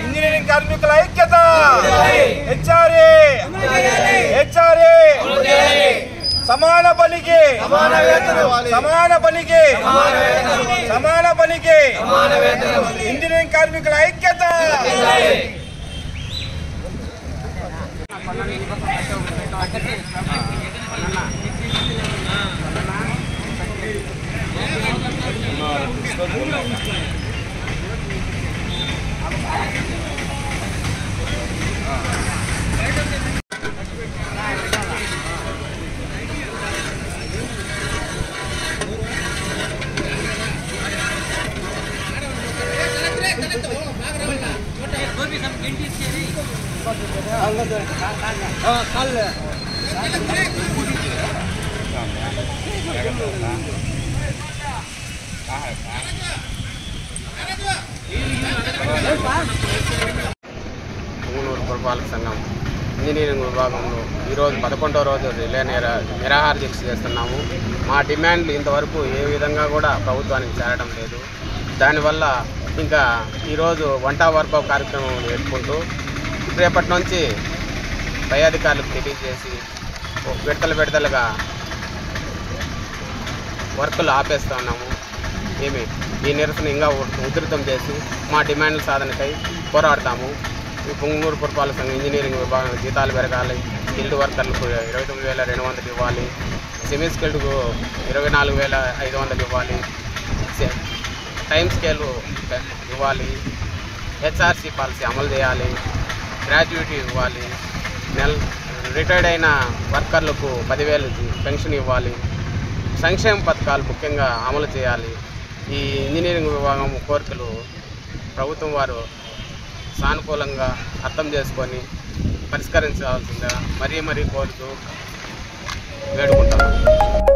Engineering కార్మికుల ఐక్యత సమాన పనికి ఇంజనీరింగ్ కార్మికుల ఐక్యత. పుంగనూరు పురపాలక సంఘం ఇంజనీరింగ్ విభాగంలో ఈరోజు 11వ రోజు రిలే నిరాహార దీక్ష చేస్తున్నాము. మా డిమాండ్లు ఇంతవరకు ఏ విధంగా కూడా ప్రభుత్వానికి చేరడం లేదు. దానివల్ల ఇంకా ఈరోజు వంట వర్కౌట్ కార్యక్రమం పెట్టుకుంటూ రేపటి నుంచి పై అధికారులకు తెలియజేసి విడతలుగా వర్కులు ఆపేస్తూ ఉన్నాము. ఈ నిరసన ఇంకా ఉధృతం చేసి మా డిమాండ్ల సాధనకై పోరాడతాము. ఈ పుంగనూరు పురపాలక సంఘం ఇంజనీరింగ్ విభాగం జీతాలు పెరగాలి, స్కిల్డ్ వర్కర్లకు 29,200 ఇవ్వాలి, సెమీ స్కిల్డ్కు 24,500 ఇవ్వాలి, టైం స్కేలు ఇవ్వాలి, హెచ్ఆర్సీ పాలసీ అమలు చేయాలి, గ్రాడ్యుయేటీ ఇవ్వాలి, రిటైర్డ్ అయిన వర్కర్లకు 10,000 పెన్షన్ ఇవ్వాలి, సంక్షేమ పథకాలు ముఖ్యంగా అమలు చేయాలి. ఈ ఇంజనీరింగ్ విభాగం కోరికలు ప్రభుత్వం వారు సానుకూలంగా అర్థం చేసుకొని పరిష్కరించాల్సిందిగా మరీ కోరుతూ వేడుకుంటాము.